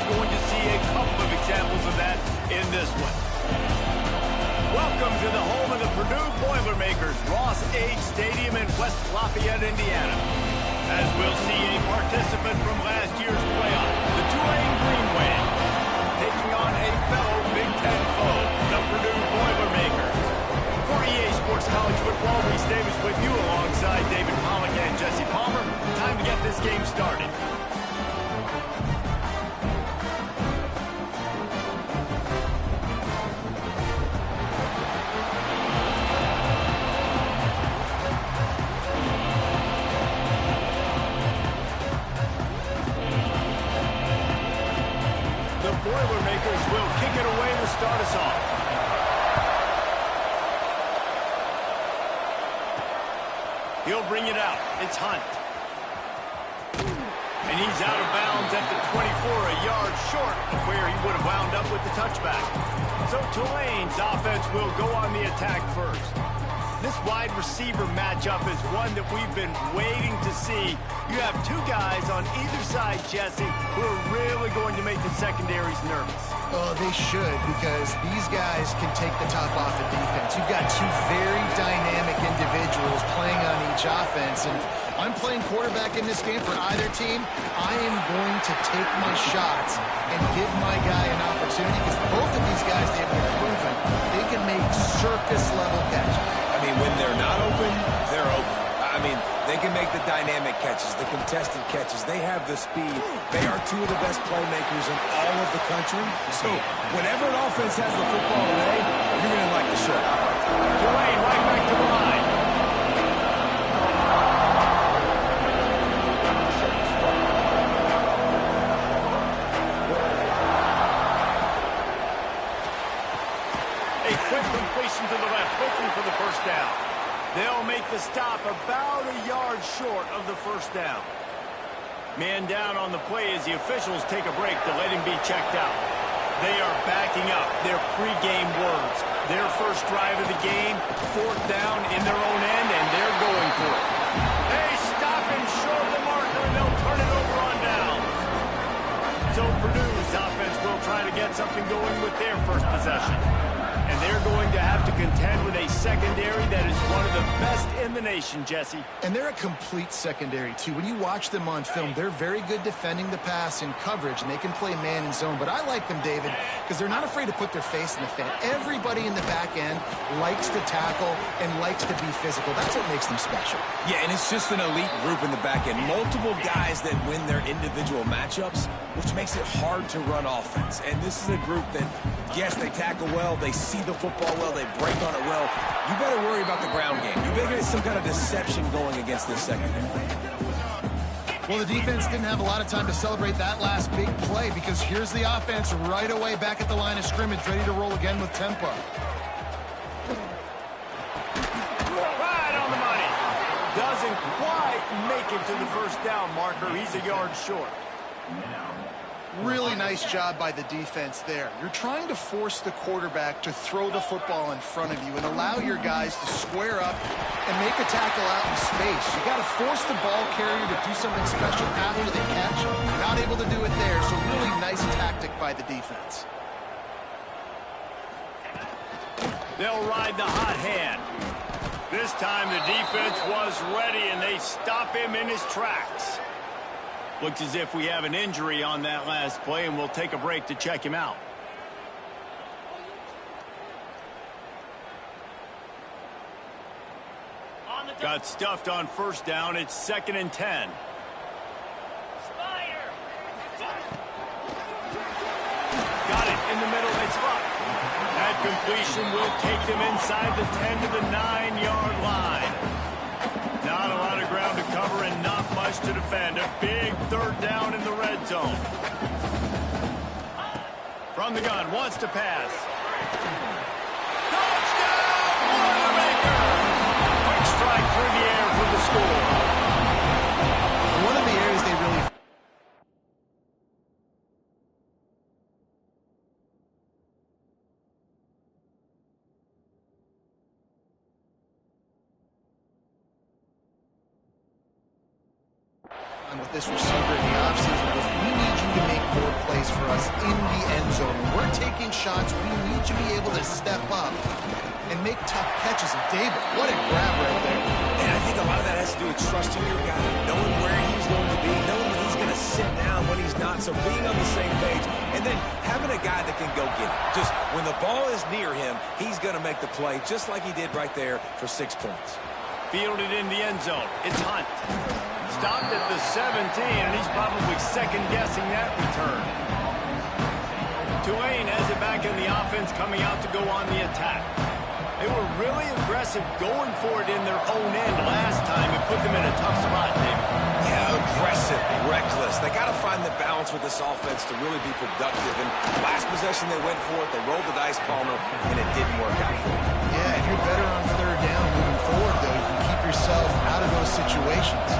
is going to see a couple of examples of that in this one. Welcome to the home of the Purdue Boilermakers, Ross H. Stadium in West Lafayette, Indiana. As we'll see a participant from last year's playoff, the Tulane Green Wave, taking on a fellow Big Ten foe, the Purdue Boilermakers. For EA Sports College Football, Reese Davis with you alongside David Pollock and Jesse Palmer. Time to get this game started. Boilermakers will kick it away to start us off. He'll bring it out. It's Hunt. And he's out of bounds at the 24, a yard short of where he would have wound up with the touchback. So Tulane's offense will go on the attack first. This wide receiver matchup is one that we've been waiting to see. You have two guys on either side, Jesse, who are really going to make the secondaries nervous. Oh, they should, because these guys can take the top off the defense. You've got two very dynamic individuals playing on each offense, and if I'm playing quarterback in this game for either team, I am going to take my shots and give my guy an opportunity, because both of these guys, they have been proven they can make circus-level catches. I mean, when they're not open, they're open. I mean, they can make the dynamic catches, the contested catches. They have the speed. They are two of the best playmakers in all of the country. So whenever an offense has the football today, you're going to like the show. Tulane right back to the line. A quick completion to the left, hoping for the first down. They'll make the stop about a yard short of the first down. Man down on the play as the officials take a break to let him be checked out. They are backing up their pregame words. Their first drive of the game, fourth down in their own end, and they're going for it. They stop and short the marker, and they'll turn it over on downs. So Purdue's offense will try to get something going with their first possession. And they're going to have to contend with a secondary that is one of the best in the nation, Jesse. And they're a complete secondary, too. When you watch them on film, they're very good defending the pass in coverage, and they can play man and zone. But I like them, David, because they're not afraid to put their face in the fan. Everybody in the back end likes to tackle and likes to be physical. That's what makes them special. Yeah, and it's just an elite group in the back end. Multiple guys that win their individual matchups, which makes it hard to run offense. And this is a group that, yes, they tackle well, they see the football well, they break on it well. You better worry about the ground game. You better get some kind of deception going against this secondary. Well, the defense didn't have a lot of time to celebrate that last big play, because here's the offense right away back at the line of scrimmage, ready to roll again with tempo. Right on the money. Doesn't quite make it to the first down marker. He's a yard short. Really nice job by the defense there. You're trying to force the quarterback to throw the football in front of you and allow your guys to square up and make a tackle out in space. You got to force the ball carrier to do something special after the catch. Not able to do it there, so really nice tactic by the defense. They'll ride the hot hand. This time the defense was ready, and they stop him in his tracks. Looks as if we have an injury on that last play, and we'll take a break to check him out. Got stuffed on first down. It's 2nd and 10. Got it in the middle. It's up. That completion will take them inside the 10 to the 9-yard line. Not a lot of ground to cover and not much to defend. A big third down in the red zone. From the gun, wants to pass. Touchdown, Boilermaker! Quick strike through the air for the score. One of the areas they really... with this receiver in the offseason was, we need you to make more plays for us in the end zone. When we're taking shots, we need to be able to step up and make tough catches. And David, what a grab right there. And I think a lot of that has to do with trusting your guy, knowing where he's going to be, knowing when he's going to sit down, when he's not, so being on the same page, and then having a guy that can go get it. Just when the ball is near him, he's going to make the play, just like he did right there for 6 points. Fielded in the end zone. It's Hunt. Stopped at the 17, and he's probably second-guessing that return. Tulane has it back in the offense, coming out to go on the attack. They were really aggressive going for it in their own end last time and put them in a tough spot, David. Yeah, aggressive, reckless. They got to find the balance with this offense to really be productive. And last possession they went for it, they rolled the dice, Palmer, and it didn't work out for them. Yeah, if you're better on third down moving forward, though, you can keep yourself out of those situations.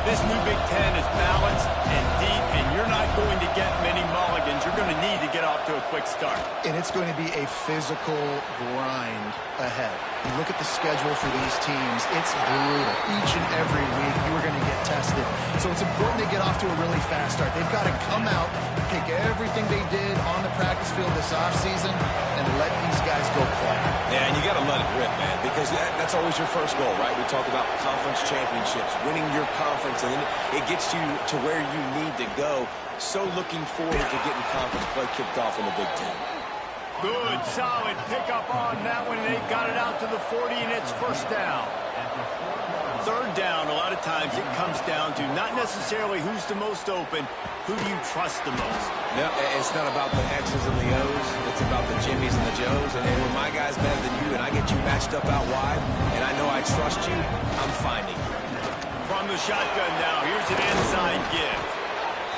This new Big Ten is balanced and deep, and you're not going to get many mulligans. You're going to need to get off to a quick start. And it's going to be a physical grind ahead. You look at the schedule for these teams, it's brutal. Each and every week, you are going to get tested. So it's important they get off to a really fast start. They've got to come out, pick everything they did on the practice field this offseason, and let these guys go play. Yeah, and you got to let it rip, man, because that's always your first goal, right? We talk about conference championships, winning your conference, and then it gets you to where you need to go. So looking forward to getting conference play kicked off in the Big Ten. Good, solid pickup on that one, and they've got it out to the 40, and it's first down. Third down, a lot of times it comes down to not necessarily who's the most open, who do you trust the most? No, it's not about the X's and the O's. It's about the Jimmies and the Joes. And when my guy's better than you and I get you matched up out wide, and I know I trust you, I'm finding you. From the shotgun now, here's an inside give.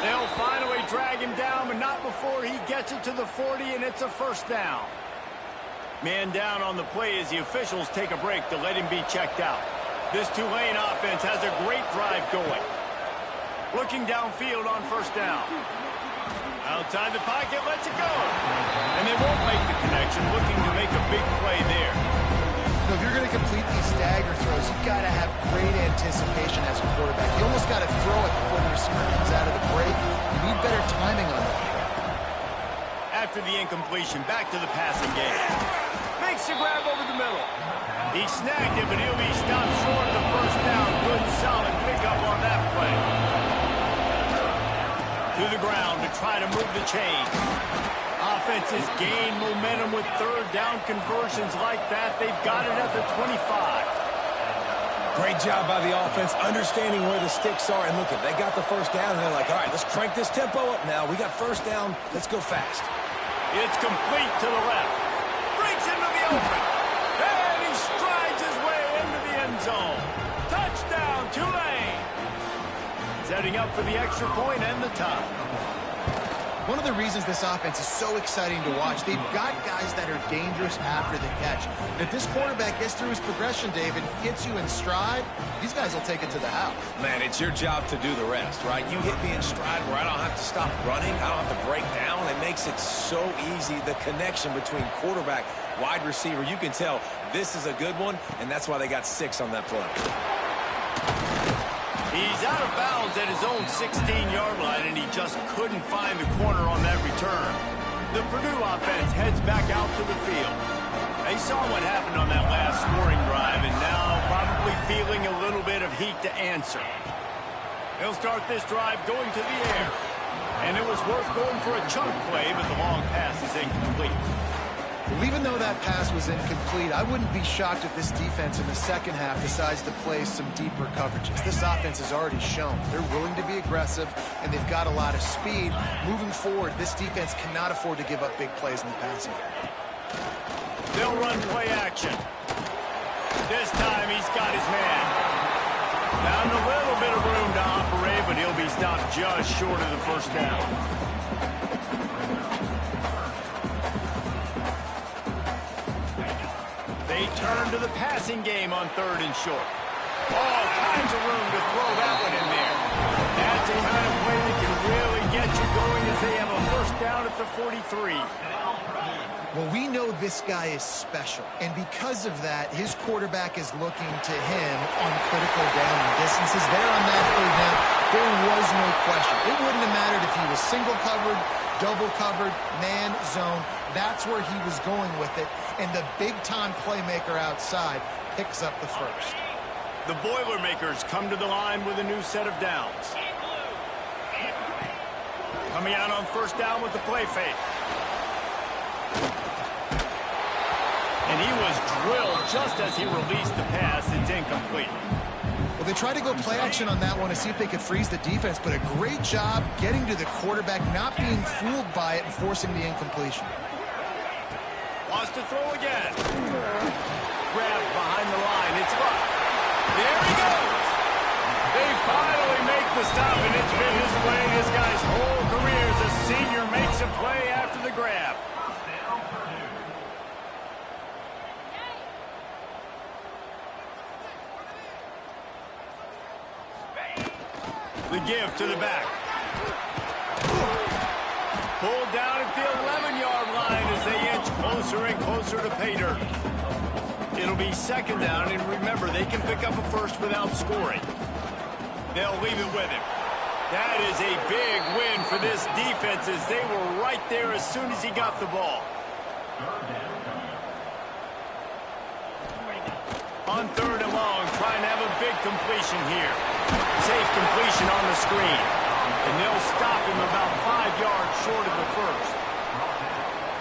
They'll finally drag him down, but not before he gets it to the 40, and it's a first down. Man down on the play as the officials take a break to let him be checked out. This Tulane offense has a great drive going. Looking downfield on first down. Outside the pocket, lets it go. And they won't make the connection, looking to make a big play there. So if you're going to complete these stagger throws, you've got to have great anticipation as a quarterback. You almost got to throw it before the receiver comes out of the break. You need better timing on that. After the incompletion, back to the passing game. Makes the grab over the middle. He snagged it, but he'll be stopped short of the first down. Good, solid pickup on that play. To the ground to try to move the chain. Offenses gain momentum with third down conversions like that. They've got it at the 25. Great job by the offense, understanding where the sticks are. And look, they got the first down, and they're like, all right, let's crank this tempo up now. We got first down. Let's go fast. It's complete to the left. Breaks into the open. And he strides his way into the end zone. Touchdown, Tulane. Setting up for the extra point and the tie. One of the reasons this offense is so exciting to watch, they've got guys that are dangerous after the catch. And if this quarterback gets through his progression, David, hits you in stride, these guys will take it to the house. Man, it's your job to do the rest, right? You hit me in stride where I don't have to stop running. I don't have to break down. It makes it so easy, the connection between quarterback, wide receiver. You can tell this is a good one, and that's why they got 6 on that play. He's out of bounds at his own 16-yard line, and he just couldn't find the corner on that return. The Purdue offense heads back out to the field. They saw what happened on that last scoring drive, and now probably feeling a little bit of heat to answer. They'll start this drive going to the air. And it was worth going for a chunk play, but the long pass is incomplete. Well, even though that pass was incomplete, I wouldn't be shocked if this defense in the second half decides to play some deeper coverages. This offense has already shown they're willing to be aggressive, and they've got a lot of speed. Moving forward, this defense cannot afford to give up big plays in the passing game. They'll run play action. This time he's got his man. Found a little bit of room to operate, but he'll be stopped just short of the first down. They turn to the passing game on third and short. All kinds of room to throw that one in there. That's the kind of play that can really get you going as they have a first down at the 43. Well, we know this guy is special, and because of that, his quarterback is looking to him on critical down distances. There on that third down, there was no question. It wouldn't have mattered if he was single covered, double covered, man zone. That's where he was going with it. And the big-time playmaker outside picks up the first. The Boilermakers come to the line with a new set of downs. Coming out on first down with the play fake. And he was drilled just as he released the pass. It's incomplete. Well, they tried to go play action on that one to see if they could freeze the defense, but a great job getting to the quarterback, not being fooled by it and forcing the incompletion. Wants to throw again. Grabbed behind the line. It's up. There he goes. They finally make the stop, and it's been this way this guy's whole career as a senior makes a play after the grab. The give to the back. Pulled down at the 11-yard line as they inch closer and closer to pay dirt. It'll be second down, and remember, they can pick up a first without scoring. They'll leave it with him. That is a big win for this defense as they were right there as soon as he got the ball. On third and long, trying to have a big completion here. Safe completion on the screen. And they'll stop him about 5 yards short of the first.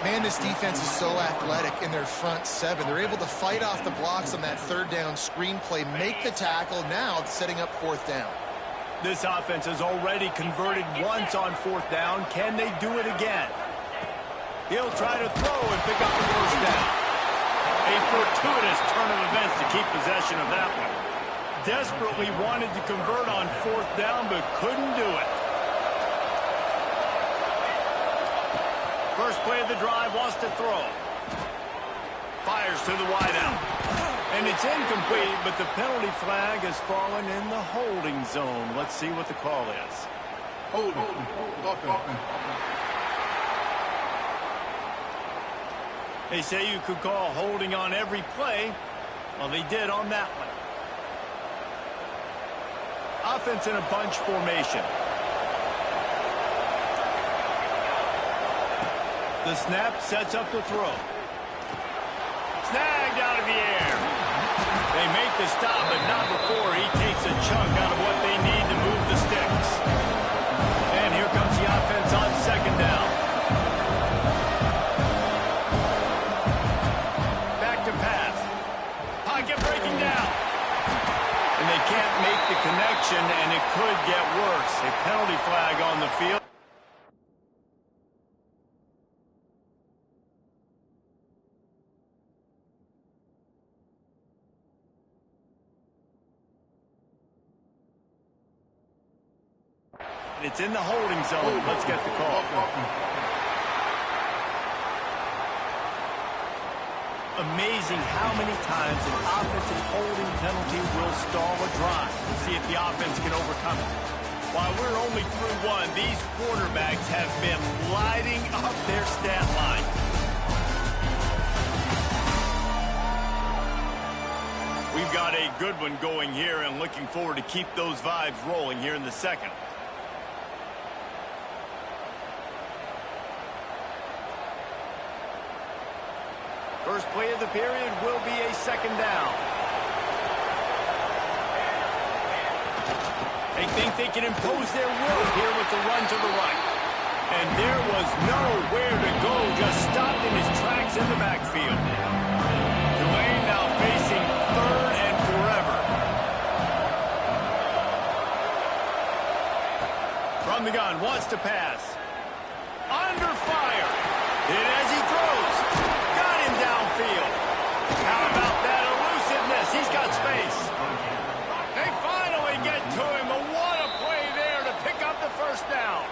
Man, this defense is so athletic in their front seven. They're able to fight off the blocks on that third down screen play, make the tackle, now setting up fourth down. This offense has already converted once on fourth down. Can they do it again? He'll try to throw and pick up the first down. A fortuitous turn of events to keep possession of that one. Desperately wanted to convert on fourth down, but couldn't do it. First play of the drive, wants to throw. Fires to the wideout. And it's incomplete, but the penalty flag has fallen in the holding zone. Let's see what the call is. They say you could call holding on every play. Well, they did on that one. Offense in a bunch formation. The snap sets up the throw. Snagged out of the air. They make the stop, but not before he takes a chunk out of what they need to move the sticks. And here comes the offense on second down. Back to pass. Pocket breaking down. And they can't make the connection, and it could get worse. A penalty flag on the field. It's in the holding zone. Let's get the call. Amazing how many times an offensive holding penalty will stall a drive. See if the offense can overcome it. While we're only through one, these quarterbacks have been lighting up their stat line. We've got a good one going here and looking forward to keep those vibes rolling here in the second. First play of the period will be a second down. They think they can impose their will here with the run to the right. And there was nowhere to go, just stopped in his tracks in the backfield. Tulane now facing third and forever. From the gun, wants to pass. Under fire. Hit as he throws. Got him downfield. How about that elusiveness? He's got space. They finally get to him, but what a play there to pick up the first down.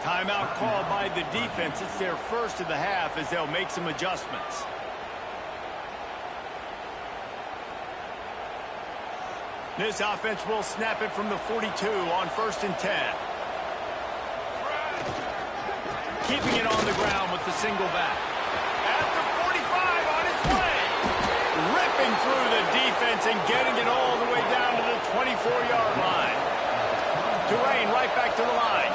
Timeout called by the defense. It's their first of the half as they'll make some adjustments. This offense will snap it from the 42 on 1st and 10. Keeping it on the ground with the single back. At the 45 on its way. Ripping through the defense and getting it all the way down to the 24-yard line. Tulane right back to the line.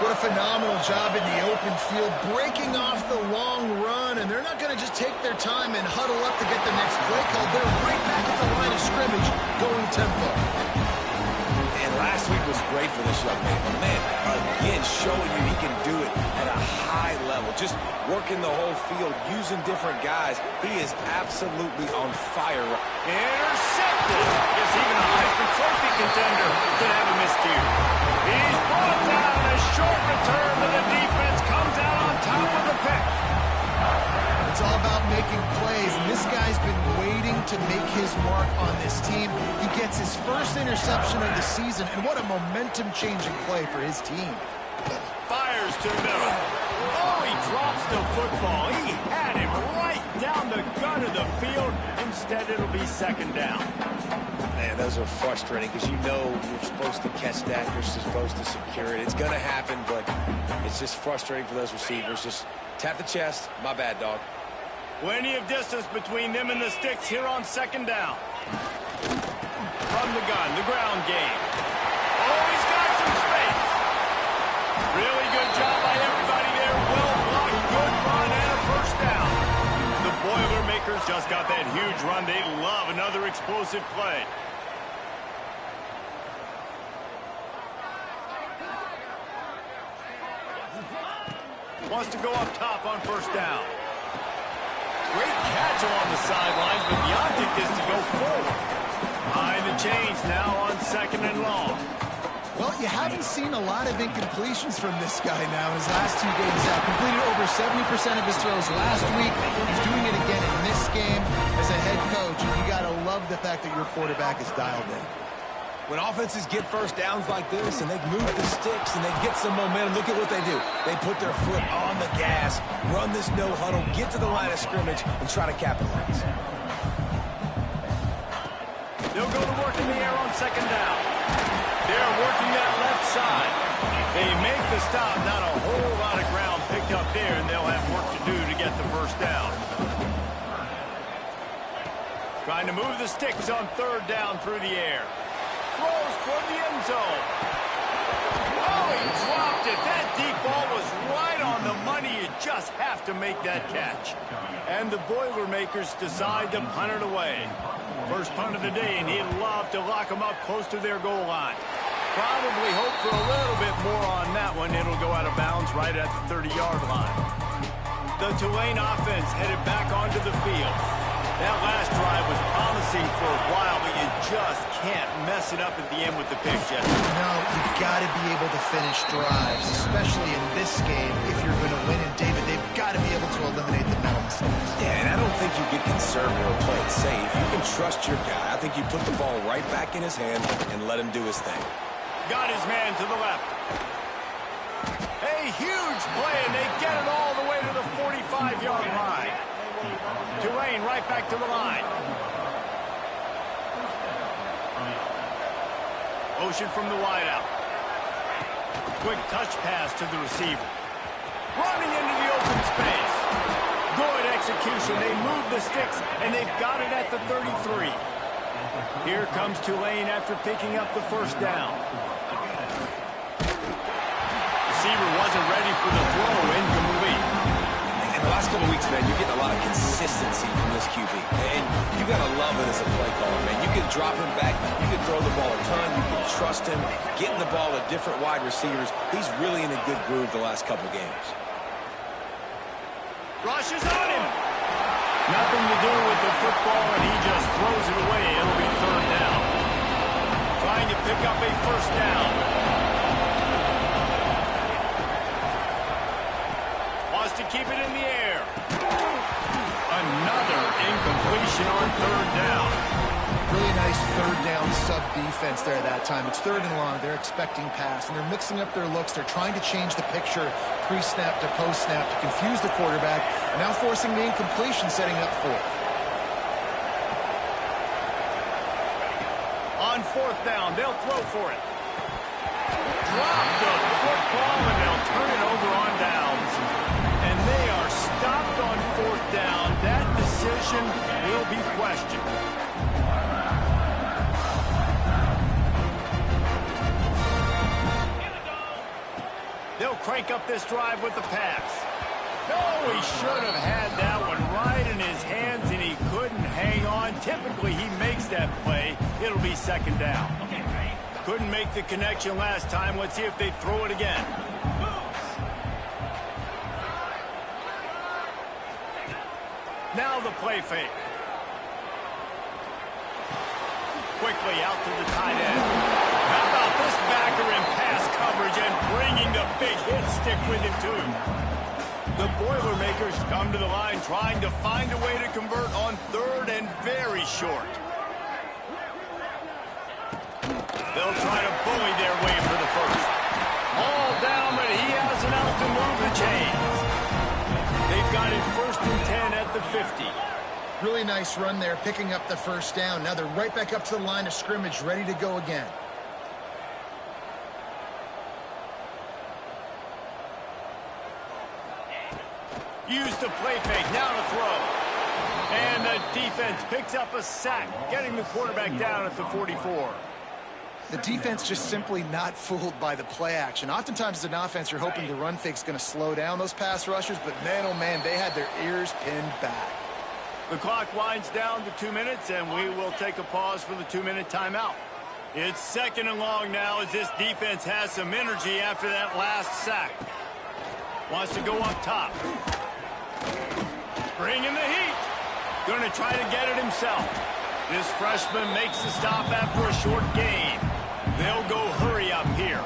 What a phenomenal job in the open field, breaking off the long run, and they're not going to just take their time and huddle up to get the next play called. They're right back at the line of scrimmage, going tempo. And last week was great for this young man. But man, again, showing you he can do it at a high level. Just working the whole field, using different guys. He is absolutely on fire. Intercepted. Guess even a Heisman Trophy contender could have a miscue. He's brought down. A short return, but the defense comes out on top of the pick. It's all about making plays, and this guy's been waiting to make his mark on this team. He gets his first interception of the season, and what a momentum-changing play for his team. Fires to the middle. Oh, he drops the football. He had him right down the gut of the field. Instead, it'll be second down. Man, those are frustrating because you know you're supposed to catch that. You're supposed to secure it. It's going to happen, but it's just frustrating for those receivers. Just tap the chest. My bad, dog. Plenty of distance between them and the sticks here on second down. From the gun, the ground game. Oh, he's got some space. Really good job by everybody there. Well blocked, good run, and a first down. The Boilermakers just got that huge run. They love another explosive play. Wants to go up top on first down. Great catch along the sidelines, but the object is to go forward. Behind the chains now on second and long. Well, you haven't seen a lot of incompletions from this guy now in his last 2 games out. Completed over 70% of his throws last week. He's doing it again in this game as a head coach. And you got to love the fact that your quarterback is dialed in. When offenses get first downs like this and they move the sticks and they get some momentum, look at what they do. They put their foot on the gas, run this no huddle, get to the line of scrimmage, and try to capitalize. They'll go to work in the air on second down. They're working that left side. They make the stop. Not a whole lot of ground picked up there, and they'll have work to do to get the first down. Trying to move the sticks on third down through the air. Throws toward the end zone. Oh, he dropped it. That deep ball was right on the money. You just have to make that catch. And the Boilermakers decide to punt it away. First punt of the day, and he'd love to lock them up close to their goal line. Probably hope for a little bit more on that one. It'll go out of bounds right at the 30-yard line. The Tulane offense headed back onto the field. That last drive was promising for a while, but you just can't mess it up at the end with the pick, Jeff. No, you've got to be able to finish drives, especially in this game. If you're going to win, and David, they've got to be able to eliminate the mental mistakes. Yeah, and I don't think you get conservative or play it safe. You can trust your guy. I think you put the ball right back in his hand and let him do his thing. Got his man to the left. A huge play, and they get it all the way to the 45-yard line. Tulane right back to the line. Motion from the wideout. Quick touch pass to the receiver. Running into the open space. Good execution. They move the sticks, and they've got it at the 33. Here comes Tulane after picking up the first down. Receiver wasn't ready for the throw. Incomplete. In the last couple weeks, man, you're getting a lot of consistency from this QB. And you got to love it as a play caller, man. You can drop him back. You can throw the ball a ton. You can trust him. Getting the ball to different wide receivers. He's really in a good groove the last couple games. Rushes on him. Nothing to do with the football, and he just throws it away. It'll be third down. Trying to pick up a first down. Wants to keep it in the air. Another incompletion on third down. Really nice third down sub-defense there that time. It's third and long. They're expecting pass, and they're mixing up their looks. They're trying to change the picture pre-snap to post-snap to confuse the quarterback, and now forcing the incompletion, setting up fourth. On fourth down, they'll throw for it. Drop the football, and they'll turn it over on downs. And they are stopped on fourth down. That decision will be questioned. They'll crank up this drive with the pass. No, he should have had that one right in his hands, and he couldn't hang on. Typically, he makes that play. It'll be second down. Couldn't make the connection last time. Let's see if they throw it again. Now the play fake. Quickly out to the tight end. How about this backer in pass coverage and bringing the big hit stick with him, too? The Boilermakers come to the line trying to find a way to convert on third and very short. They'll try to bully their way for the first. All down, but he has an out to move the chains. They've got it 1st and 10 at the 50. Really nice run there, picking up the first down. Now they're right back up to the line of scrimmage, ready to go again. Use the play fake, now to throw. And the defense picks up a sack, getting the quarterback down at the 44. The defense just simply not fooled by the play action. Oftentimes as an offense, you're hoping the run fake's going to slow down those pass rushers, but man, oh man, they had their ears pinned back. The clock winds down to 2 minutes, and we will take a pause for the 2-minute timeout. It's second and long now as this defense has some energy after that last sack. Wants to go up top. Bringing the heat. Going to try to get it himself. This freshman makes the stop after a short gain. They'll go hurry up here.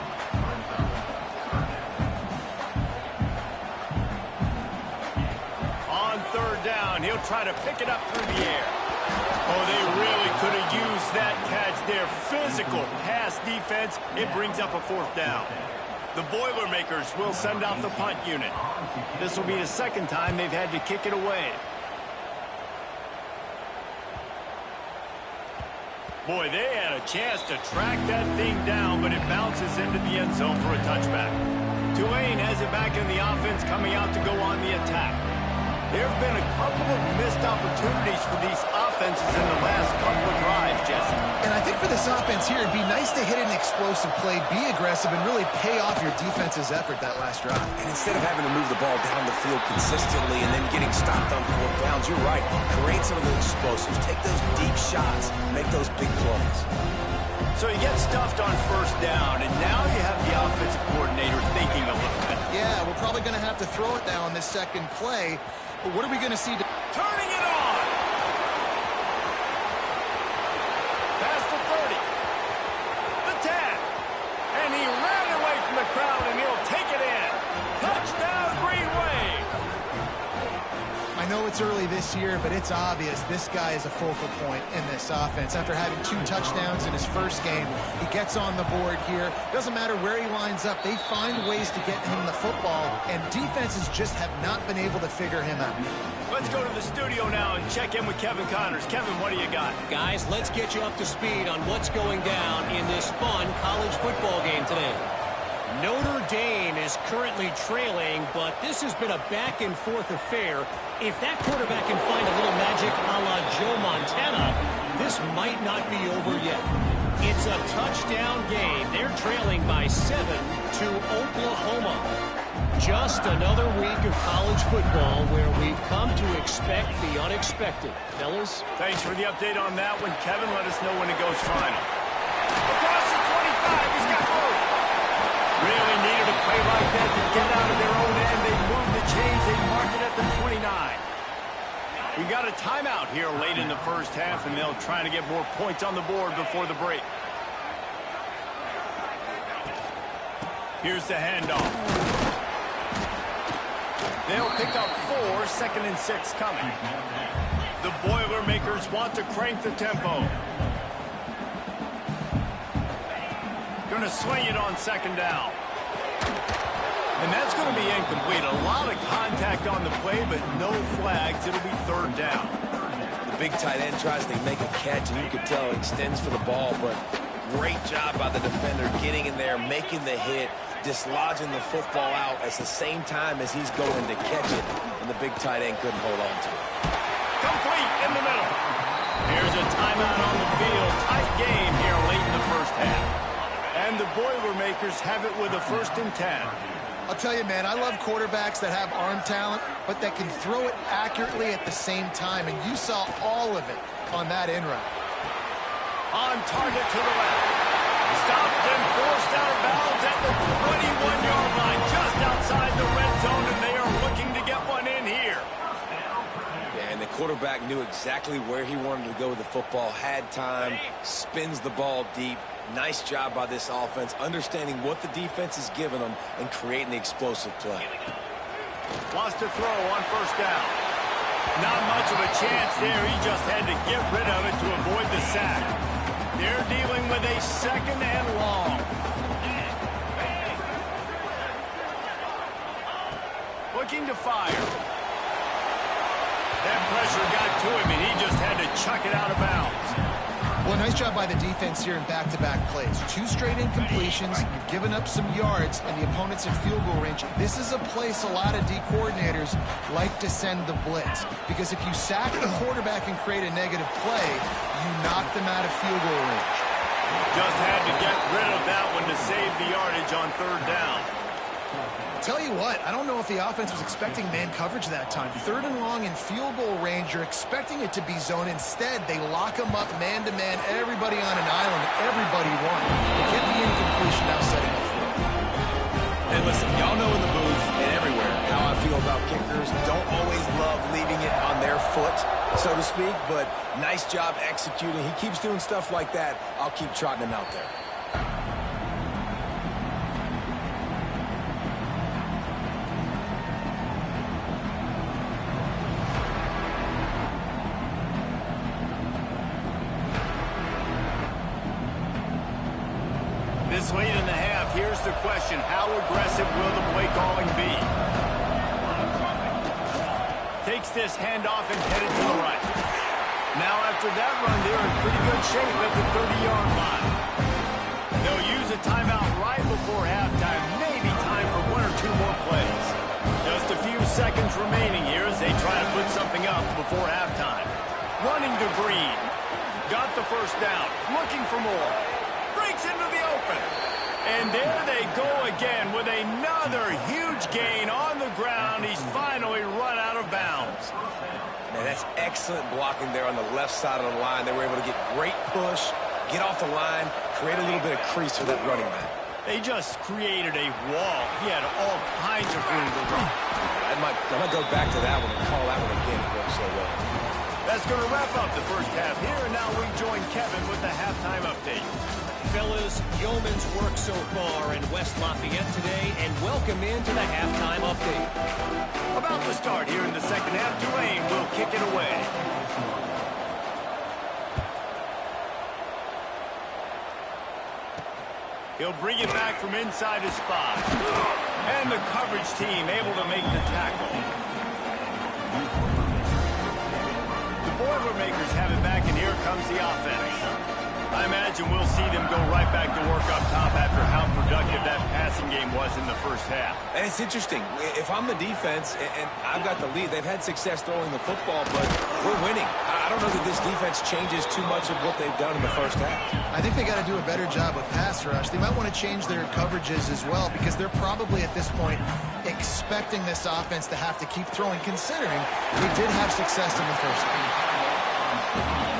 On third down, he'll try to pick it up through the air. Oh, they really could have used that catch there. Physical pass defense. It brings up a 4th down. The Boilermakers will send out the punt unit. This will be the second time they've had to kick it away. Boy, they had a chance to track that thing down, but it bounces into the end zone for a touchback. Tulane has it back in the offense, coming out to go on the attack. There have been a couple of missed opportunities for these offenses in the last couple of drives, Jesse. And I think for this offense here, it'd be nice to hit an explosive play, be aggressive, and really pay off your defense's effort that last drive. And instead of having to move the ball down the field consistently and then getting stopped on 4th downs, you're right. Create some of those explosives. Take those deep shots. Make those big plays. So you get stuffed on 1st down, and now you have the offensive coordinator thinking a little bit. Yeah, we're probably going to have to throw it now on this second play. But what are we going to see? Turning it on! Past the 30. The tag. And he ran away from the crowd, and he'll take it in. Touchdown, Green Wave! I know it's early this year, but it's obvious this guy is a focal point in this offense. After having 2 touchdowns in his first game, he gets on the board here. Doesn't matter where he lines up. They find ways to get him the football, and defenses just have not been able to figure him out. Let's go to the studio now and check in with Kevin Connors. Kevin, what do you got? Guys, let's get you up to speed on what's going down in this fun college football game today. Notre Dame is currently trailing, but this has been a back-and-forth affair. If that quarterback can find a little magic a la Joe Montana, this might not be over yet. It's a touchdown game. They're trailing by 7 to Oklahoma. Just another week of college football where we've come to expect the unexpected. Fellas? Thanks for the update on that one, Kevin. Let us know when it goes final. Across the 25, he's got room. Really needed a play like that to get out of their own end. They moved the chains. They marked it at the 29. We got a timeout here late in the first half, and they'll try to get more points on the board before the break. Here's the handoff. They'll pick up 4, 2nd and 6 coming. The Boilermakers want to crank the tempo. Going to swing it on 2nd down. And that's going to be incomplete. A lot of contact on the play, but no flags. It'll be 3rd down. The big tight end tries to make a catch, and you can tell he extends for the ball, but great job by the defender getting in there, making the hit, dislodging the football out at the same time as he's going to catch it, and the big tight end couldn't hold on to it. Complete in the middle. Here's a timeout on the field. Tight game here late in the first half. And the Boilermakers have it with a 1st and 10. I'll tell you, man, I love quarterbacks that have arm talent, but that can throw it accurately at the same time, and you saw all of it on that in route. On target to the left. Stopped and forced out of bounds at the 21-yard line, just outside the red zone, and they are looking to get one in here. Yeah, and the quarterback knew exactly where he wanted to go with the football, had time, spins the ball deep. Nice job by this offense, understanding what the defense is giving them and creating the explosive play. Wants to throw on first down. Not much of a chance there. He just had to get rid of it to avoid the sack. They're dealing with a second and long. Looking to fire. That pressure got to him, and he just had to chuck it out of bounds. Well, nice job by the defense here in back-to-back plays. 2 straight incompletions, you've given up some yards, and the opponent's in field goal range. This is a place a lot of D coordinators like to send the blitz, because if you sack the quarterback and create a negative play, you knock them out of field goal range. Just had to get rid of that one to save the yardage on third down. Tell you what, I don't know if the offense was expecting man coverage that time. 3rd and long in field goal range, you're expecting it to be zone. Instead, they lock them up man-to-man, everybody on an island, everybody won. They get the incompletion now setting up for it. And listen, y'all know in the booth and everywhere how I feel about kickers. Don't always love leaving it on their foot, so to speak, but nice job executing. He keeps doing stuff like that. I'll keep trotting him out there. This late in the half, here's the question. How aggressive will the play calling be? Takes this handoff and headed to the right. Now after that run, they're in pretty good shape at the 30-yard line. They'll use a timeout right before halftime. Maybe time for 1 or 2 more plays. Just a few seconds remaining here as they try to put something up before halftime. Running to Green. Got the first down. Looking for more. Breaks into the open. And there they go again with another huge gain on the ground. He's finally run out of bounds. Man, that's excellent blocking there on the left side of the line. They were able to get great push, get off the line, create a little bit of crease for that running back. They just created a wall. He had all kinds of room to run. I might go back to that one and call that one again. It goes so well. That's going to wrap up the first half here. And now we join Kevin with the halftime update. Fellas, yeoman's work so far in West Lafayette today, and welcome into the halftime update. About to start here in the second half, Tulane will kick it away. He'll bring it back from inside his spot. And the coverage team able to make the tackle. The Boilermakers have it back, and here comes the offense. I imagine we'll see them go right back to work up top after how productive that passing game was in the first half. And it's interesting. If I'm the defense and I've got the lead, they've had success throwing the football, but we're winning. I don't know that this defense changes too much of what they've done in the first half. I think they got to do a better job with pass rush. They might want to change their coverages as well, because they're probably at this point expecting this offense to have to keep throwing, considering they did have success in the first half.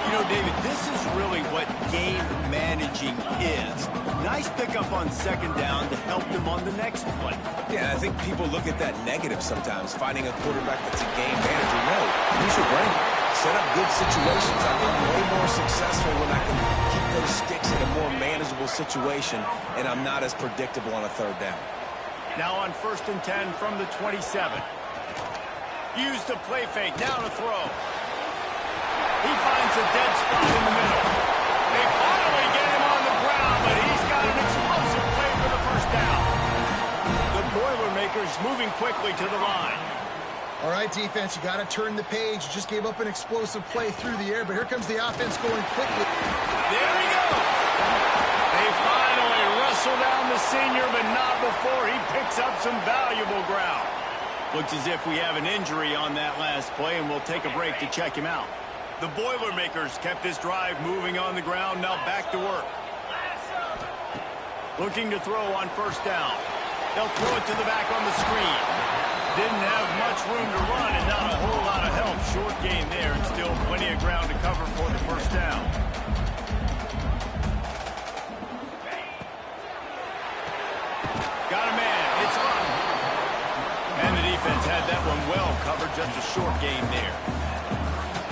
You know, David, this is really what game managing is. Nice pickup on second down to help them on the next play. Yeah, I think people look at that negative sometimes, finding a quarterback that's a game manager. No, use your brain. Set up good situations. I've been way more successful when I can keep those sticks in a more manageable situation, and I'm not as predictable on a third down. Now on 1st and 10 from the 27. Use the play fake. Now to throw. He finds a dead spot in the middle. They finally get him on the ground, but he's got an explosive play for the first down. The Boilermakers moving quickly to the line. All right, defense, you got to turn the page. You just gave up an explosive play through the air, but here comes the offense going quickly. There he goes. They finally wrestle down the senior, but not before he picks up some valuable ground. Looks as if we have an injury on that last play, and we'll take a break to check him out. The Boilermakers kept this drive moving on the ground, now back to work. Looking to throw on first down. They'll throw it to the back on the screen. Didn't have much room to run and not a whole lot of help. Short gain there and still plenty of ground to cover for the first down. Got a man. It's up. And the defense had that one well covered. Just a short gain there.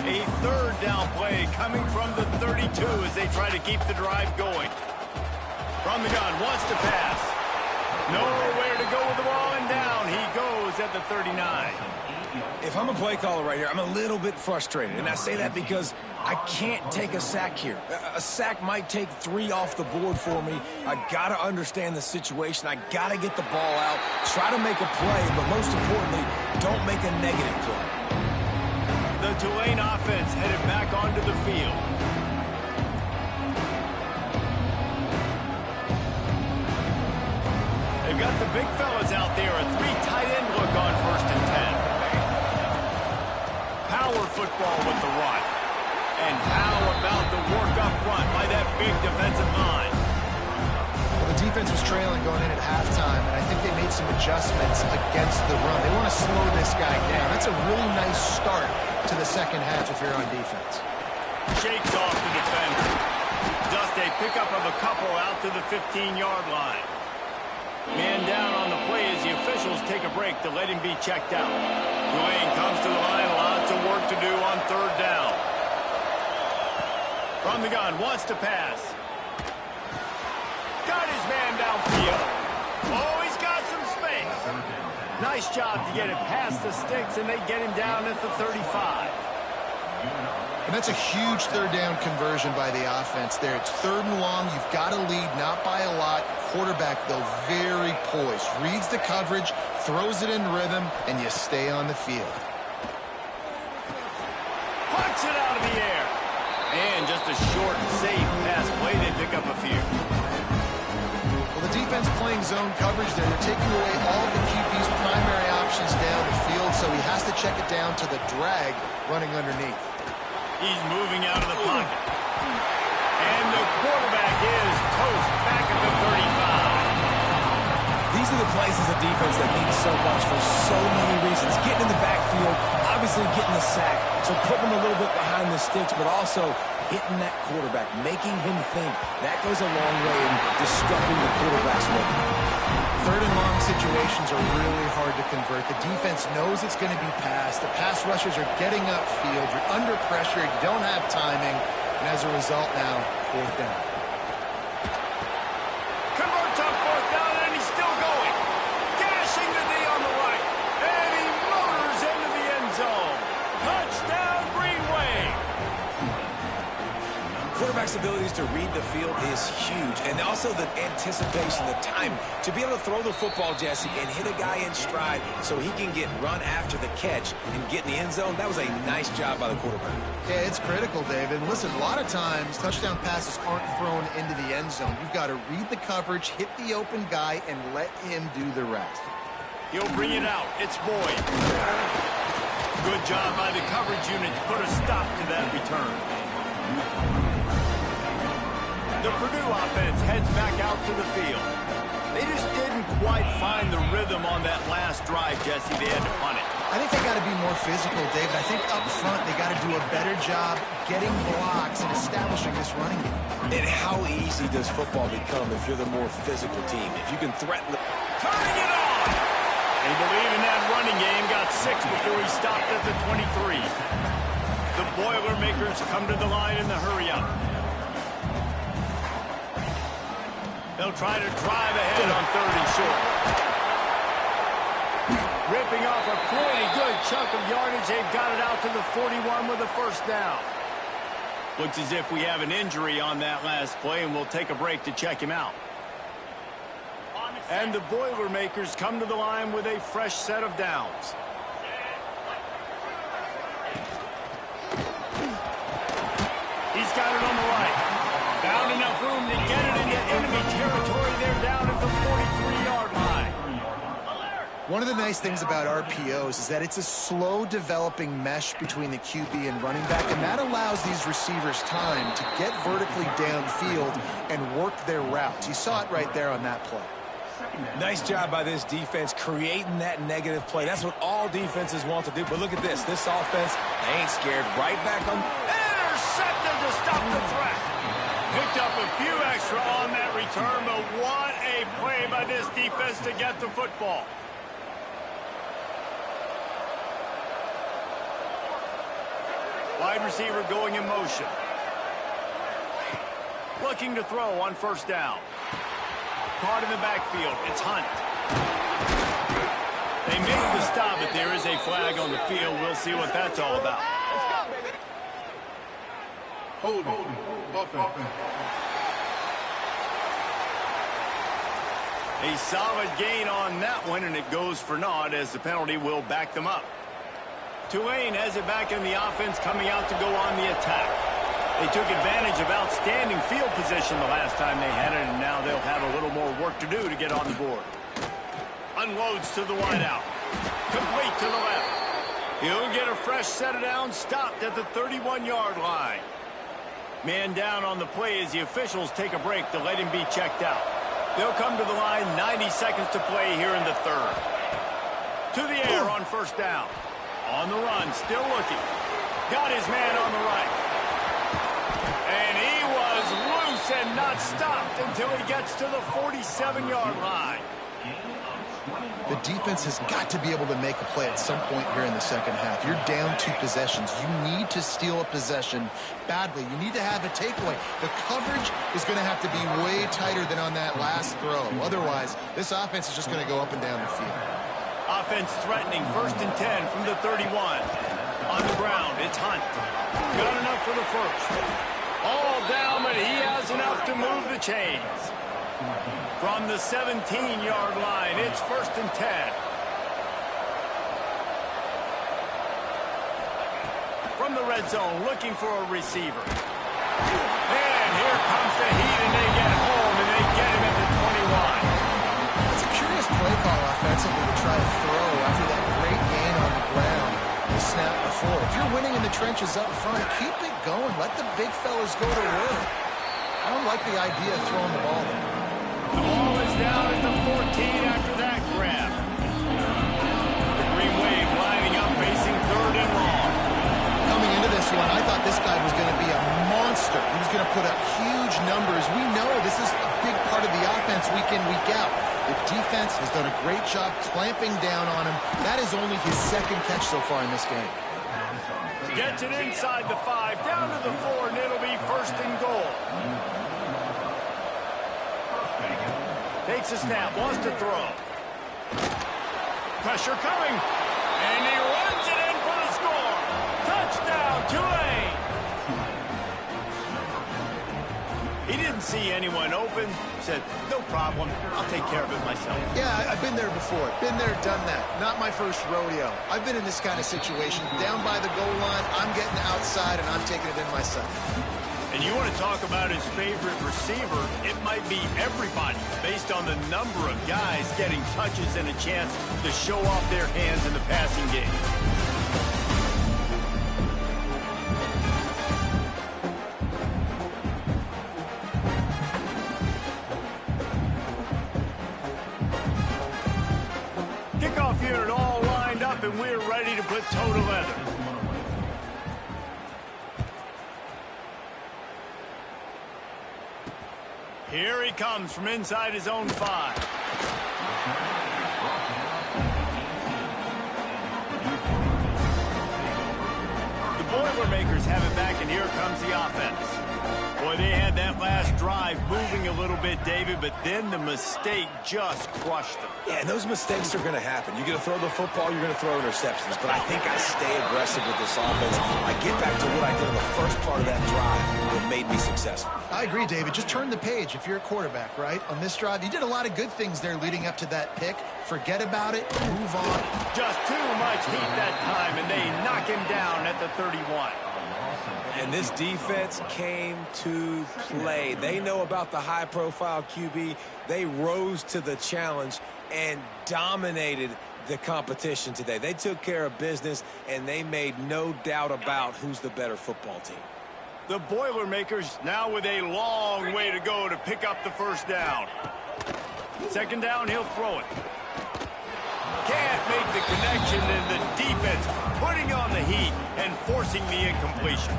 A third down play coming from the 32 as they try to keep the drive going. From the gun, wants to pass. Nowhere to go with the ball, and down he goes at the 39. If I'm a play caller right here, I'm a little bit frustrated. And I say that because I can't take a sack here. A sack might take 3 off the board for me. I got to understand the situation. I got to get the ball out, try to make a play, but most importantly, don't make a negative play. The Tulane offense headed back onto the field. They've got the big fellas out there. A 3 tight end look on 1st and 10. Power football with the run. And how about the work up front by that big defensive line? Well, the defense was trailing going in at halftime, and I think they made some adjustments against the run. They want to slow this guy down. That's a really nice start to the second half if you're on defense. Shakes off the defender. Just a pickup of a couple out to the 15-yard line. Man down on the play as the officials take a break to let him be checked out. Tulane comes to the line. Lots of work to do on 3rd down. From the gun, wants to pass. Got his man downfield. Oh, he's got some space. Nice job to get it past the sticks, and they get him down at the 35. And that's a huge 3rd down conversion by the offense there. It's 3rd and long. You've got to lead, not by a lot. Quarterback, though, very poised. Reads the coverage, throws it in rhythm, and you stay on the field. Punch it out of the air. And just a short, safe pass play. They pick up a few. Well, the defense playing zone coverage there. They're taking away all of the QB's primary options down the field, so he has to check it down to the drag running underneath. He's moving out of the pocket. And the quarterback is toast back at the 35. These are the plays as a defense that mean so much for so many reasons. Getting in the backfield, obviously getting the sack, so putting him a little bit behind the sticks, but also hitting that quarterback, making him think. That goes a long way in disrupting the quarterback's rhythm. 3rd and long situations are really hard to convert. The defense knows it's going to be passed. The pass rushers are getting upfield. You're under pressure. You don't have timing. And as a result now, 4th down. Converts on 4th down, and he's still going. Gashing the D on the right. And he motors into the end zone. Touchdown, Green Wave. Quarterback's abilities to read the field is huge, and also the anticipation, the time to be able to throw the football, Jesse, and hit a guy in stride so he can get run after the catch and get in the end zone. That was a nice job by the quarterback. Yeah, it's critical, David. Listen, a lot of times touchdown passes aren't thrown into the end zone. You've got to read the coverage, hit the open guy, and let him do the rest. He'll bring it out. It's Boyd. Good job by the coverage unit to put a stop to that return. The Purdue offense heads back out to the field. They just didn't quite find the rhythm on that last drive, Jesse. They had to punt it. I think they got to be more physical, David. I think up front they got to do a better job getting blocks and establishing this running game. And how easy does football become if you're the more physical team? If you can threaten the... Turning it on! They believe in that running game. Got 6 before he stopped at the 23. The Boilermakers come to the line in the hurry-up. They'll try to drive ahead on 3rd and short. Ripping off a pretty good chunk of yardage. They've got it out to the 41 with a 1st down. Looks as if we have an injury on that last play, and we'll take a break to check him out. And the Boilermakers come to the line with a fresh set of downs. He's got it on the right. Found enough room to get it into enemy territory. They're down at the 43-yard line. One of the nice things about RPOs is that it's a slow developing mesh between the QB and running back, and that allows these receivers time to get vertically downfield and work their routes. You saw it right there on that play. Nice job by this defense creating that negative play. That's what all defenses want to do. But look at this. This offense, they ain't scared. Right back on. Intercepted to stop the threat. Picked up a few extra on that return, but what a play by this defense to get the football. Wide receiver going in motion. Looking to throw on first down. Caught in the backfield. It's Hunt. They made the stop, but there is a flag on the field. We'll see what that's all about. Hold on. A solid gain on that one, and it goes for naught as the penalty will back them up. Tulane has it back in the offense, coming out to go on the attack. They took advantage of outstanding field position the last time they had it, and now they'll have a little more work to do to get on the board. Unloads to the wideout. Complete to the left. He'll get a fresh set of downs, stopped at the 31-yard line. Man down on the play as the officials take a break to let him be checked out. They'll come to the line, 90 seconds to play here in the third. To the air on first down. On the run, still looking. Got his man on the right. And he was loose and not stopped until he gets to the 47-yard line. The defense has got to be able to make a play at some point here in the second half. You're down 2 possessions. You need to steal a possession badly. You need to have a takeaway. The coverage is going to have to be way tighter than on that last throw. Otherwise, this offense is just going to go up and down the field. Offense threatening, 1st and 10 from the 31. On the ground, it's Hunt. Got enough for the first. All down, but he has enough to move the chains. From the 17-yard line, it's 1st and 10. From the red zone, looking for a receiver. And here comes the heat, and they get home, and they get him at the 21. It's a curious play call offensively to try to throw after that great gain on the ground the snap before. If you're winning in the trenches up front, keep it going. Let the big fellas go to work. I don't like the idea of throwing the ball there. The ball is down at the 14 after that grab. The Green Wave lining up, facing 3rd and long. Coming into this one, I thought this guy was going to be a monster. He was going to put up huge numbers. We know this is a big part of the offense week in, week out. The defense has done a great job clamping down on him. That is only his 2nd catch so far in this game. Gets it inside the 5, down to the 4, and it'll be 1st and goal. Takes a snap, wants to throw. Pressure coming, and he runs it in for the score. Touchdown, Tulane. He didn't see anyone open, said, no problem, I'll take care of it myself. Yeah, I've been there before. Been there, done that. Not my first rodeo. I've been in this kind of situation. Down by the goal line, I'm getting outside, and I'm taking it in myself. And you want to talk about his favorite receiver, it might be everybody, based on the number of guys getting touches and a chance to show off their hands in the passing game. Kickoff unit all lined up, and we're ready to put toe to leather. Here he comes from inside his own 5. The Boilermakers have it back, and here comes the offense. Boy, they had that last drive moving a little bit, David, but then the mistake just crushed them. Yeah, and those mistakes are going to happen. You're going to throw the football, you're going to throw interceptions. But I think I stay aggressive with this offense. I get back to what I did in the first part of that drive that made me successful. I agree, David. Just turn the page if you're a quarterback, right? On this drive, you did a lot of good things there leading up to that pick. Forget about it. Move on. Just too much heat that time, and they knock him down at the 31. And this defense came to play. They know about the high-profile QB. They rose to the challenge and dominated the competition today. They took care of business, and they made no doubt about who's the better football team. The Boilermakers now with a long way to go to pick up the first down. Second down, he'll throw it. Can't make the connection, and the defense putting on the heat and forcing the incompletion.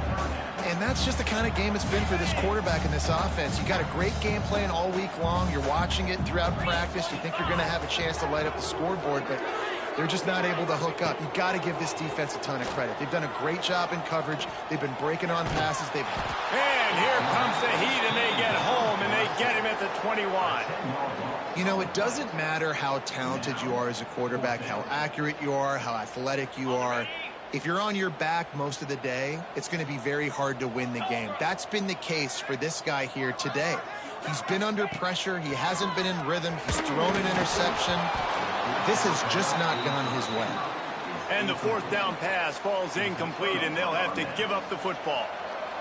And that's just the kind of game it's been for this quarterback in this offense. You got a great game plan all week long. You're watching it throughout practice. You think you're going to have a chance to light up the scoreboard, but they're just not able to hook up. You got to give this defense a ton of credit. They've done a great job in coverage. They've been breaking on passes. And here comes the heat, and they get home, and they get him at the 21. You know, it doesn't matter how talented you are as a quarterback, how accurate you are, how athletic you are. If you're on your back most of the day, it's going to be very hard to win the game. That's been the case for this guy here today. He's been under pressure. He hasn't been in rhythm. He's thrown an interception. This has just not gone his way. And the fourth down pass falls incomplete, and they'll have to give up the football.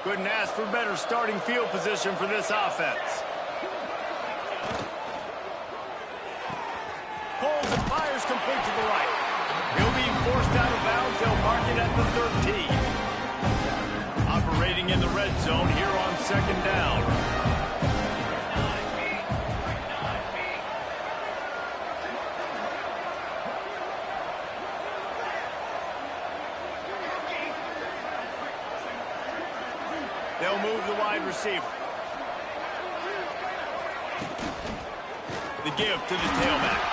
Couldn't ask for better starting field position for this offense. Pulls and fires complete to the right. He'll be forced out of bounds. They'll mark it at the 13. Operating in the red zone here on second down. They'll move the wide receiver. The give to the tailback.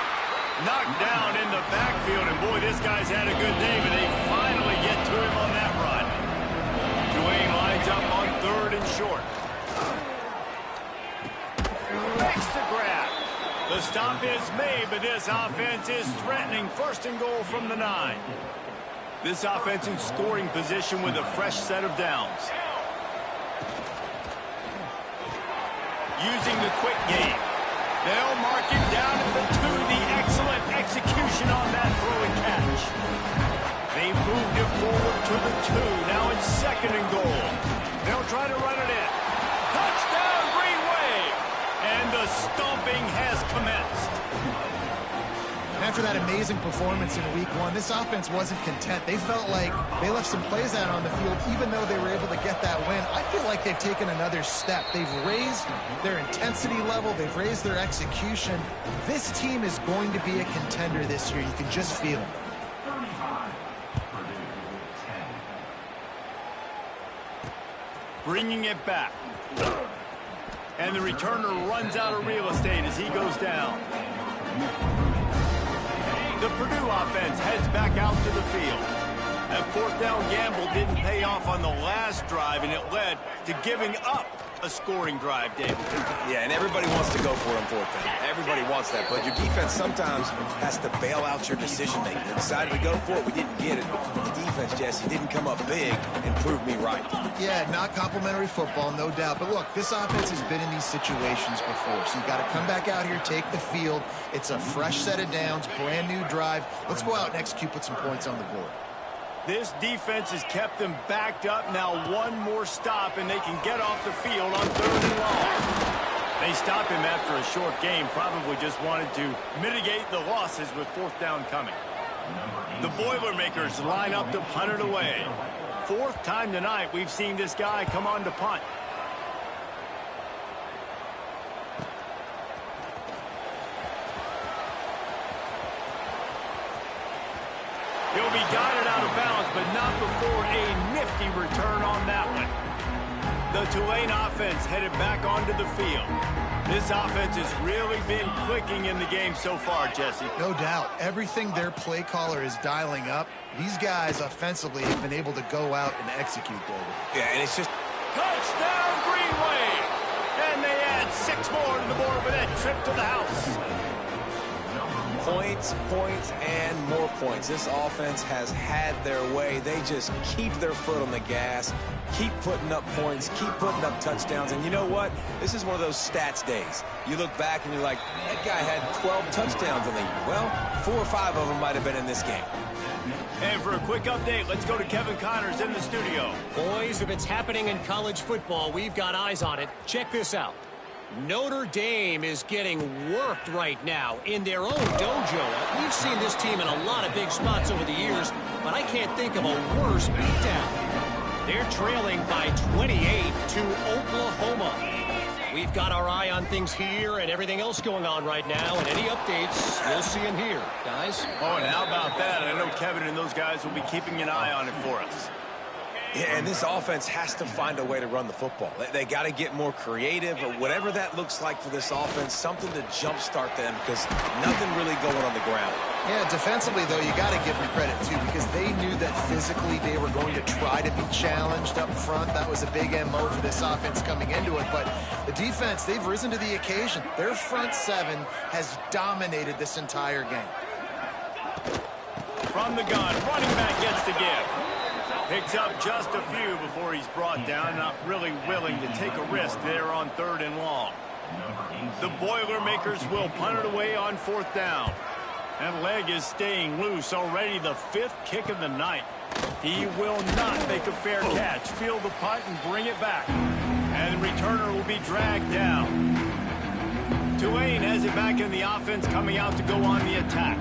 Knocked down in the backfield, and boy, this guy's had a good day, but they finally get to him on that run. Dwayne lines up on third and short. Makes the grab. The stop is made, but this offense is threatening first and goal from the 9. This offense in scoring position with a fresh set of downs. Using the quick game. They'll mark him down at the 2. The excellent execution on that throw and catch. They moved it forward to the 2. Now it's second and goal. They'll try to run it in. Touchdown, Green Wave! And the stomping has commenced. After that amazing performance in week 1, this offense wasn't content. They felt like they left some plays out on the field, even though they were able to get that win. I feel like they've taken another step. They've raised their intensity level. They've raised their execution. This team is going to be a contender this year. You can just feel it. Bringing it back. And the returner runs out of real estate as he goes down. The Purdue offense heads back out to the field. That fourth down gamble didn't pay off on the last drive, and it led to giving up a scoring drive, David. Yeah, and everybody wants to go for it on fourth down. Everybody wants that, but your defense sometimes has to bail out your decision-making. We decided to go for it. We didn't get it. The defense, Jesse, didn't come up big and prove me right. Yeah, not complimentary football, no doubt. But look, this offense has been in these situations before, so you got to come back out here, take the field. It's a fresh set of downs, brand new drive. Let's go out and execute, put some points on the board. This defense has kept them backed up. Now one more stop, and they can get off the field on third and long. They stop him after a short game. Probably just wanted to mitigate the losses with fourth down coming. The Boilermakers line up to punt it away. Fourth time tonight we've seen this guy come on to punt. He'll be guided out of bounds, but not before a nifty return on that one. The Tulane offense headed back onto the field. This offense has really been clicking in the game so far, Jesse. No doubt. Everything their play caller is dialing up, these guys offensively have been able to go out and execute, David. Yeah, and it's just... Touchdown, Green Wave! And they add 6 more to the board with that trip to the house. Points, points, and more points. This offense has had their way. They just keep their foot on the gas, keep putting up points, keep putting up touchdowns. And you know what? This is one of those stats days. You look back and you're like, that guy had 12 touchdowns in the year. Well, 4 or 5 of them might have been in this game. And for a quick update, let's go to Kevin Connors in the studio. Boys, if it's happening in college football, we've got eyes on it. Check this out. Notre Dame is getting worked right now in their own dojo. We've seen this team in a lot of big spots over the years, but I can't think of a worse beatdown. They're trailing by 28 to Oklahoma. We've got our eye on things here and everything else going on right now, and any updates you'll see in here, guys. Oh, and how about that? I know Kevin and those guys will be keeping an eye on it for us. Yeah, and this offense has to find a way to run the football. They got to get more creative, but whatever that looks like for this offense, something to jumpstart them because nothing really going on the ground. Yeah, defensively, though, you got to give them credit, too, because they knew that physically they were going to try to be challenged up front. That was a big MO for this offense coming into it. But the defense, they've risen to the occasion. Their front seven has dominated this entire game. From the gun, running back gets the give. Picks up just a few before he's brought down. Not really willing to take a risk there on 3rd and long. The Boilermakers will punt it away on 4th down. That leg is staying loose. Already the 5th kick of the night. He will not make a fair catch. Field the punt and bring it back. And the returner will be dragged down. Tulane has it back in the offense, coming out to go on the attack.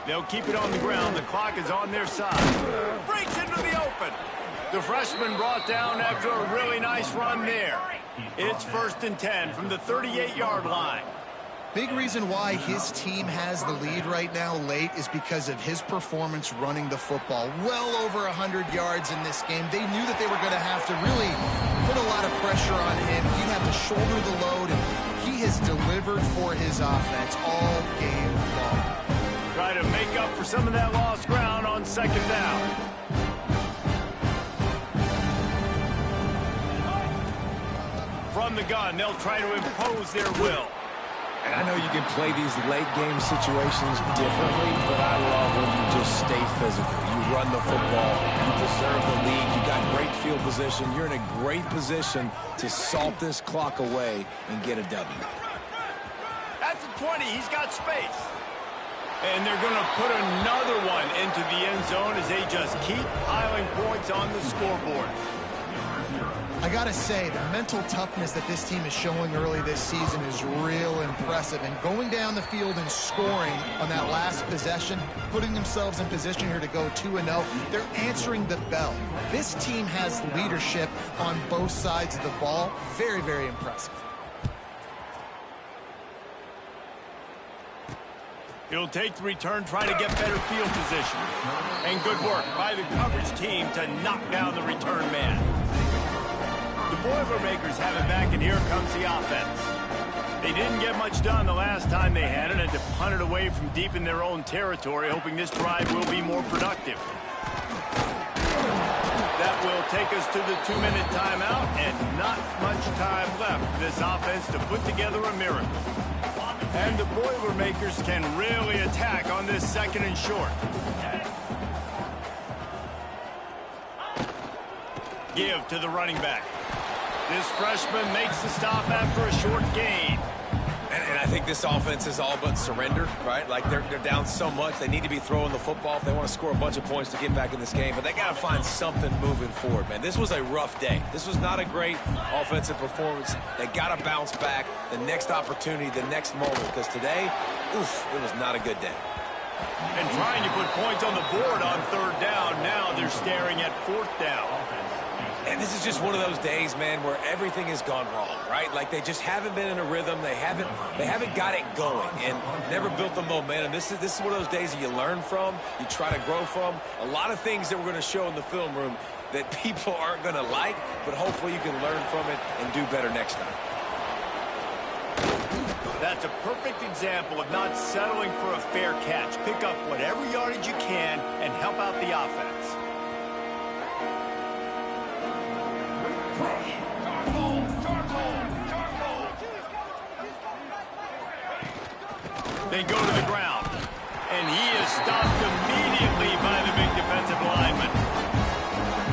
They'll keep it on the ground. The clock is on their side. Breaks into the open. The freshman brought down after a really nice run there. It's 1st and 10 from the 38-yard line. Big reason why his team has the lead right now late is because of his performance running the football. Well over 100 yards in this game. They knew that they were going to have to really put a lot of pressure on him. He'd have to shoulder the load, and he has delivered for his offense all game long. Try to make up for some of that lost ground on 2nd down. From the gun, they'll try to impose their will. And I know you can play these late game situations differently, but I love when you just stay physical. You run the football, you preserve the lead, you got great field position. You're in a great position to salt this clock away and get a W. That's the 20. He's got space. And they're going to put another one into the end zone as they just keep piling points on the scoreboard. I got to say, the mental toughness that this team is showing early this season is real impressive. And going down the field and scoring on that last possession, putting themselves in position here to go 2-0, they're answering the bell. This team has leadership on both sides of the ball. Very, very impressive. He'll take the return, try to get better field position. And good work by the coverage team to knock down the return man. The Boilermakers have it back, and here comes the offense. They didn't get much done the last time they had it, and to punt it away from deep in their own territory, hoping this drive will be more productive. That will take us to the 2-minute timeout, and not much time left for this offense to put together a miracle. And the Boilermakers can really attack on this 2nd and short. Give to the running back. This freshman makes the stop after a short gain. And I think this offense is all but surrendered, right? Like they're down so much. They need to be throwing the football if they want to score a bunch of points to get back in this game. But they got to find something moving forward, man. This was a rough day. This was not a great offensive performance. They got to bounce back the next opportunity, the next moment. Because today, oof, it was not a good day. And trying to put points on the board on 3rd down. Now they're staring at 4th down. And this is just one of those days, man, where everything has gone wrong, right? Like they just haven't been in a rhythm. They haven't got it going and never built the momentum. This is one of those days that you learn from, you try to grow from. A lot of things that we're going to show in the film room that people aren't going to like, but hopefully you can learn from it and do better next time. That's a perfect example of not settling for a fair catch. Pick up whatever yardage you can and help out the offense. They go to the ground, and he is stopped immediately by the big defensive lineman.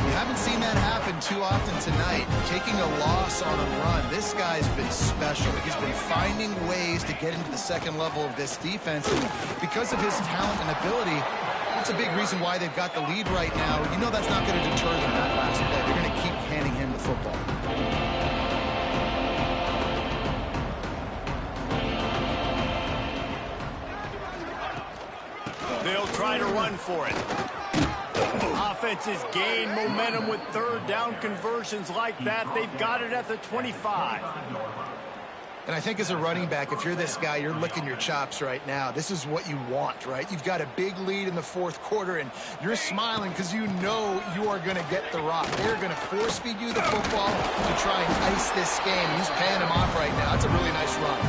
We haven't seen that happen too often tonight. Taking a loss on a run. This guy's been special. He's been finding ways to get into the 2nd level of this defense. And because of his talent and ability, that's a big reason why they've got the lead right now. You know that's not going to deter them that last play. They're going to keep handing him the football. They'll try to run for it. Offenses gain momentum with third down conversions like that. They've got it at the 25. And I think as a running back, if you're this guy, you're licking your chops right now. This is what you want, right? You've got a big lead in the fourth quarter, and you're smiling because you know you are going to get the rock. They're going to force-feed you the football to try and ice this game. He's paying him off right now. It's a really nice run.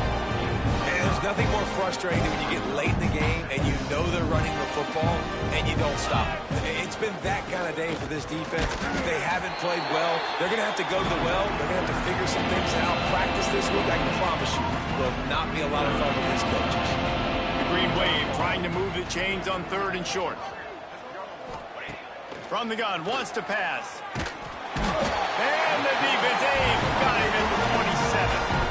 And there's nothing more frustrating than when you get late in the game and you know they're running the football and you don't stop. It's been that kind of day for this defense. They haven't played well. They're going to have to go to the well. They're going to have to figure some things out. Practice this week, I can promise you, will not be a lot of fun with these coaches. The Green Wave trying to move the chains on third and short. From the gun, wants to pass. And the defense, got him at the 27.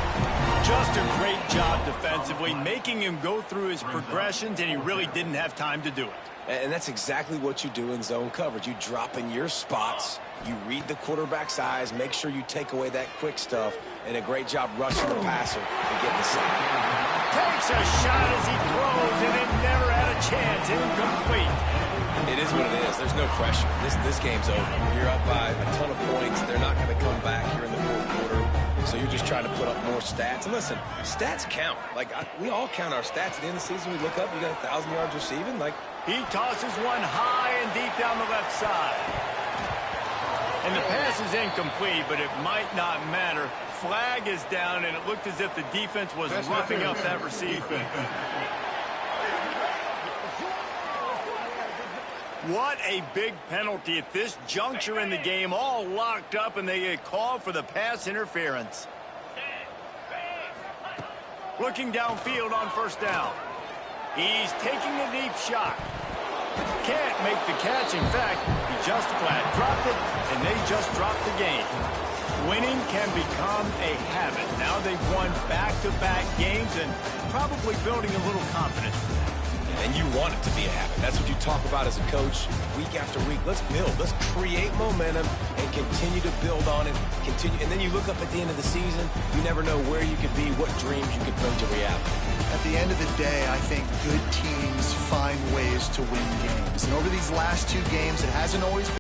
Just a great job defensively, making him go through his progressions, and he really didn't have time to do it. And that's exactly what you do in zone coverage. You drop in your spots, you read the quarterback's eyes, make sure you take away that quick stuff, and a great job rushing the passer and getting the sack. Takes a shot as he throws, and it never had a chance. Incomplete. It is what it is. There's no pressure. This game's over. You're up by a ton of points. They're not going to come back here in the fourth quarter. So you're just trying to put up more stats. And listen, stats count. We all count our stats. At the end of the season, we look up, you got 1,000 yards receiving. He tosses one high and deep down the left side. And the pass is incomplete, but it might not matter. Flag is down, and it looked as if the defense was roughing up that receiver. What a big penalty at this juncture in the game, all locked up, and they get called for the pass interference. Looking downfield on first down. He's taking a deep shot. Can't make the catch. In fact, he just flat dropped it, and they just dropped the game. Winning can become a habit. Now they've won back-to-back games and probably building a little confidence. And you want it to be a habit. That's what you talk about as a coach week after week. Let's build. Let's create momentum and continue to build on it. And then you look up at the end of the season, you never know where you could be, what dreams you could bring to reality. At the end of the day, I think good teams find ways to win games. And over these last two games, it hasn't always been